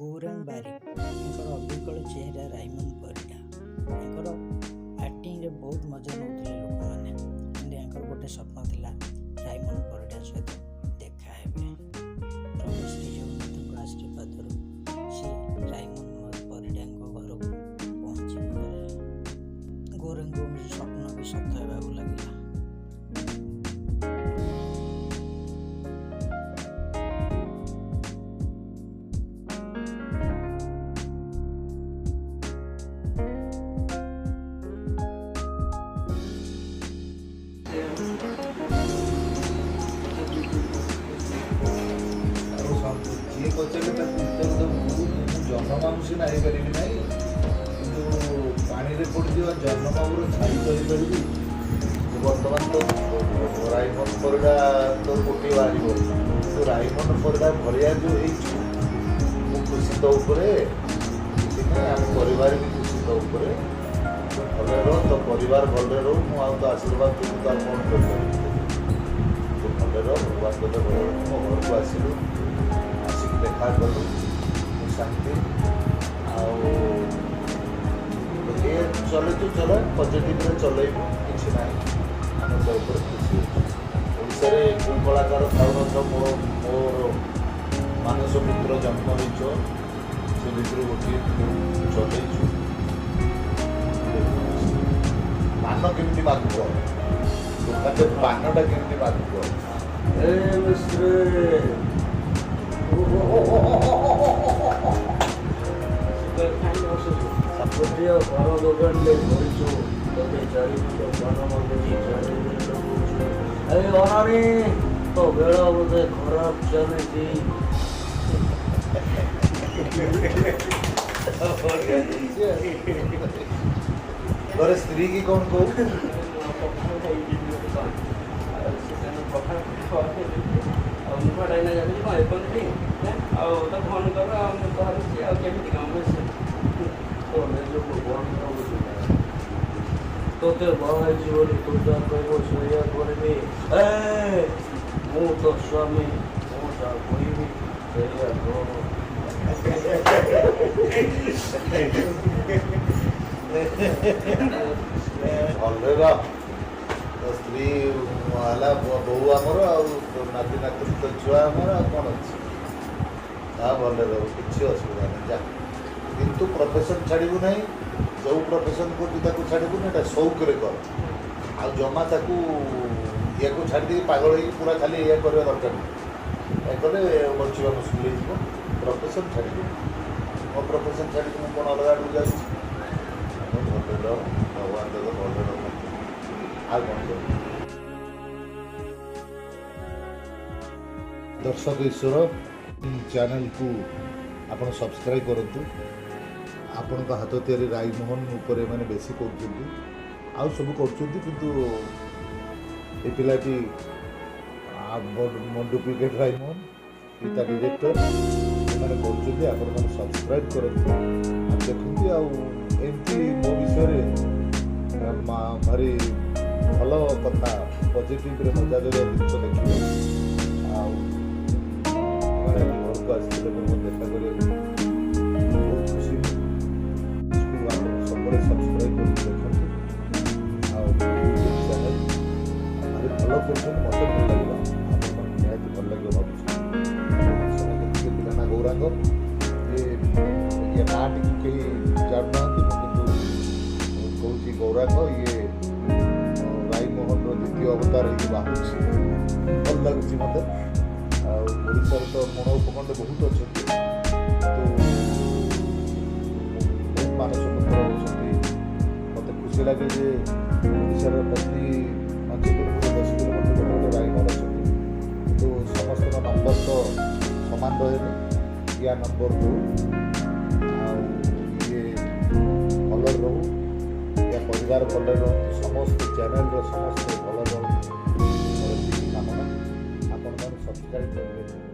ଗୌରାଙ୍ଗ ବାରିକ ତାଙ୍କର ଅବିକଳ ଚେହେରା ରାଇମନ ପରିଡ଼ା ତାଙ୍କର ଆକ୍ଟିଂରେ ବହୁତ ମଜା ନେଉଥିଲେ ଲୋକମାନେ। କିନ୍ତୁ ତାଙ୍କର ଗୋଟେ ସ୍ୱପ୍ନ ଥିଲା ରାଇମନ ପରିଡ଼ା ସହିତ ଦେଖା ହେବେ। ପ୍ରଭୁ ଶ୍ରୀ ଜଗନ୍ନାଥଙ୍କ ଆଶୀର୍ବାଦରୁ ସେ ରାଇମନ ପରିଡ଼ାଙ୍କ ଘରକୁ ପହଞ୍ଚିଗଲେ। ଗୌରାଙ୍ଗଙ୍କ ସ୍ୱପ୍ନ ବି ସତ ହେବାକୁ ଲାଗିଲା। ଯିଏ ପଚାରିଲେ ତାକୁ ଉତ୍ତର ଦେବୁ ମୁଁ ଜହ୍ନମାମୁଁ ସିନା ହେଇପାରିବି ନାହିଁ, କିନ୍ତୁ ପାଣିରେ ପଡ଼ିଥିବା ଜହ୍ନମାମୁଁର ଛାଇ କରିପାରିବି। ବର୍ତ୍ତମାନ ତ ରାଇମନ ପରିଡ଼ା ତ ଗୋଟିଏ ବାହାରିବ, କିନ୍ତୁ ରାଇମନ ପରିଡ଼ା ଭଳିଆ ଯେଉଁ ହେଇଛୁ ମୁଁ ଖୁସି ତ ଉପରେ ସେଥିପାଇଁ ଆମ ପରିବାର ବି ଖୁସି ତ ଉପରେ। ଭଲରେ ରହ, ତୋ ପରିବାର ଭଲରେ ରହୁ। ମୁଁ ଆଉ ତ ଆଶୀର୍ବାଦ ଦେବୁ ତ ଆଉ କ'ଣ କରିପାରିବି। ତୁ ଭଲରେ ରହ, ଭଗବାନ ତୋତେ ଭଲ ରଖୁ। ମୋ ଘରକୁ ଆସିଲୁ, ଦେଖା କଲୁ, ଶାନ୍ତି। ଆଉ ଏ ଚଲେଇଛୁ ଚଲେ, ପଜିଟିଭରେ ଚଲେଇବୁ, କିଛି ନାହିଁ। ଆମେ ତ ଉପରେ ଖୁସି ହେଉଛୁ। ଓଡ଼ିଶାରେ କେଉଁ କଳାକାର ଥାଉନଥାଉ ମୋର ମାନସ ପୁତ୍ର ଜନ୍ମ ହେଇଛ, ସେ ଭିତରୁ ଗୋଟିଏ ଚଲେଇଛୁ। ପାନ କେମିତି ମାଗୁଛ, ଦୋକାନରେ ପାନଟା କେମିତି ମାଗୁଛ। ଗୋଟିଏ ଘର ଦୋକାନରେ କରିଛୁ, ତତେ 4 କିଲୋ ପାନ ମଗେଇ 4 କିଲୋ ଲଗାଉଛୁ। ଅନାନି ତୋ ବେଳ ବୋଧେ ଖରାପ ଚାଲିଛି। ଘରେ ସ୍ତ୍ରୀ କି କ'ଣ କହୁ? ଆଉ ତ ଫୋନ୍ କର, ମୁଁ ଧରୁଛି। ଆଉ କେମିତି କାମ ତୋତେ ବାହା ହେଇଛି ବୋଲି ତୁ ଯାହା କହିବ ସେଇଆ କରିବି। ମୁଁ ତ ସ୍ୱାମୀ, ମୁଁ ଯାହା କହିବି ସେଇଆ କର। ଭଲରେ ରହ, ତୋ ସ୍ତ୍ରୀ ହେଲା ବୋହୂ ଆମର, ଆଉ ନାତି ନାତୁଣୀ ତ ଛୁଆ ଆମର, ଆଉ କ'ଣ ଅଛି। ତାହା ଭଲରେ ରହୁ, କିଛି ଅସୁବିଧା ନାହିଁ। ଯା, କିନ୍ତୁ ପ୍ରଫେସନ୍ ଛାଡ଼ିବୁ ନାହିଁ। ଯେଉଁ ପ୍ରଫେସନ୍ କରୁଛୁ ତାକୁ ଛାଡ଼ିବୁନି, ଏଇଟା ସଉକରେ କର। ଆଉ ଜମା ତାକୁ ଇଏକୁ ଛାଡ଼ିଦେଇକି ପାଗଳ ହେଇକି ପୁରା ଖାଲି ଇଏ କରିବା ଦରକାର ନାହିଁ। ଏହା କଲେ ବଞ୍ଚିବା ମୁସ୍କିଲ ହେଇଯିବ। ପ୍ରଫେସନ୍ ଛାଡ଼ିବୁ। ମୋ ପ୍ରଫେସନ୍ ଛାଡ଼ିକି ମୁଁ କ'ଣ ଅଲଗା ଆଡ଼କୁ ଯାଉଛି। ଆମେ ଭଲରେ ରହ, ଭଗବାନ ତୋତେ ଭଲରେ ରଖନ୍ତୁ। ଆଉ କ'ଣ କରିବୁ। ଦର୍ଶକ ଈଶ୍ୱର ଚ୍ୟାନେଲକୁ ଆପଣ ସବସ୍କ୍ରାଇବ୍ କରନ୍ତୁ। ଆପଣଙ୍କ ହାତ ତିଆରି ରାଇମୋହନ ଉପରେ ମାନେ ବେଶୀ କରୁଛନ୍ତି, ଆଉ ସବୁ କରୁଛନ୍ତି, କିନ୍ତୁ ଏ ପିଲାଟି ଡୁପ୍ଲିକେଟ୍ ରାଇମୋହନ, ତା ଡିରେକ୍ଟର ସେମାନେ କରୁଛନ୍ତି। ଆପଣମାନେ ସବସ୍କ୍ରାଇବ୍ କରନ୍ତୁ, ଦେଖନ୍ତୁ। ଆଉ ଏମିତି ମୋ ବିଷୟରେ ଭାରି ଭଲ କଥା, ପଜିଟିଭରେ ମଜା କରିବା ଜିନିଷ ଦେଖିବେ। ଆଉ ସେମାନେ ଘରକୁ ଆସିଥିଲେ ମୁଁ ଦେଖା କରିବାକୁ ବହୁତ ଖୁସି। ସବୁବେଳେ ସବସ୍କ୍ରାଇବ୍ କରିକି ଦେଖନ୍ତୁ। ଆଉ ୟୁଟ୍ୟୁବ୍ ଚ୍ୟାନେଲ୍ ଭାରି ଭଲ କରୁଛନ୍ତି, ମୋତେ ଭଲ ଲାଗିଲା। ଆପଣମାନଙ୍କୁ ନିହାତି ଭଲ ଲାଗିବ ଭାବୁଛି। ସେମାନେ ଟିକେ ପିଲା ନା ଗୌରାଙ୍ଗ, ଇଏ ନାଁଟିକୁ କେହି ଜାଣୁନାହାନ୍ତି, ମୁଁ କିନ୍ତୁ କହୁଛି ଗୌରାଙ୍ଗ। ଇଏ ରାଇମୋହନର ଦ୍ୱିତୀୟ ଅବତାର ହେଇକି ବାହାରୁଛି, ଭଲ ଲାଗୁଛି ମୋତେ। ଆଉ ଓଡ଼ିଶାରେ ତ ମୋଣ ଉପଖଣ୍ଡ ବହୁତ ଅଛନ୍ତି, କିନ୍ତୁ ମାନସ ପୁତ୍ର ହେଉଛନ୍ତି। ମୋତେ ଖୁସି ଲାଗେ ଯେ ଓଡ଼ିଶାର ପ୍ରତି 5 କିଲୋମିଟର 10 କିଲୋମିଟର ଗୋଟେ ଗୋଟେ ରାଇମନ ଅଛନ୍ତି, କିନ୍ତୁ ସମସ୍ତଙ୍କ ନମ୍ବର ତ ସମାନ ରହେନି। ୟା ନମ୍ବର ରହୁ, ଆଉ ଇଏ ଭଲରେ ରହୁ, ୟା ପରିବାର ଭଲରେ ରହନ୍ତୁ, ସମସ୍ତେ ଚ୍ୟାନେଲର ସମସ୍ତେ ଭଲ ରହନ୍ତୁ। ମୋର ଏତିକି କାମନା। ଆପଣମାନେ ସବସ୍କ୍ରାଇବ୍ କରିବେ।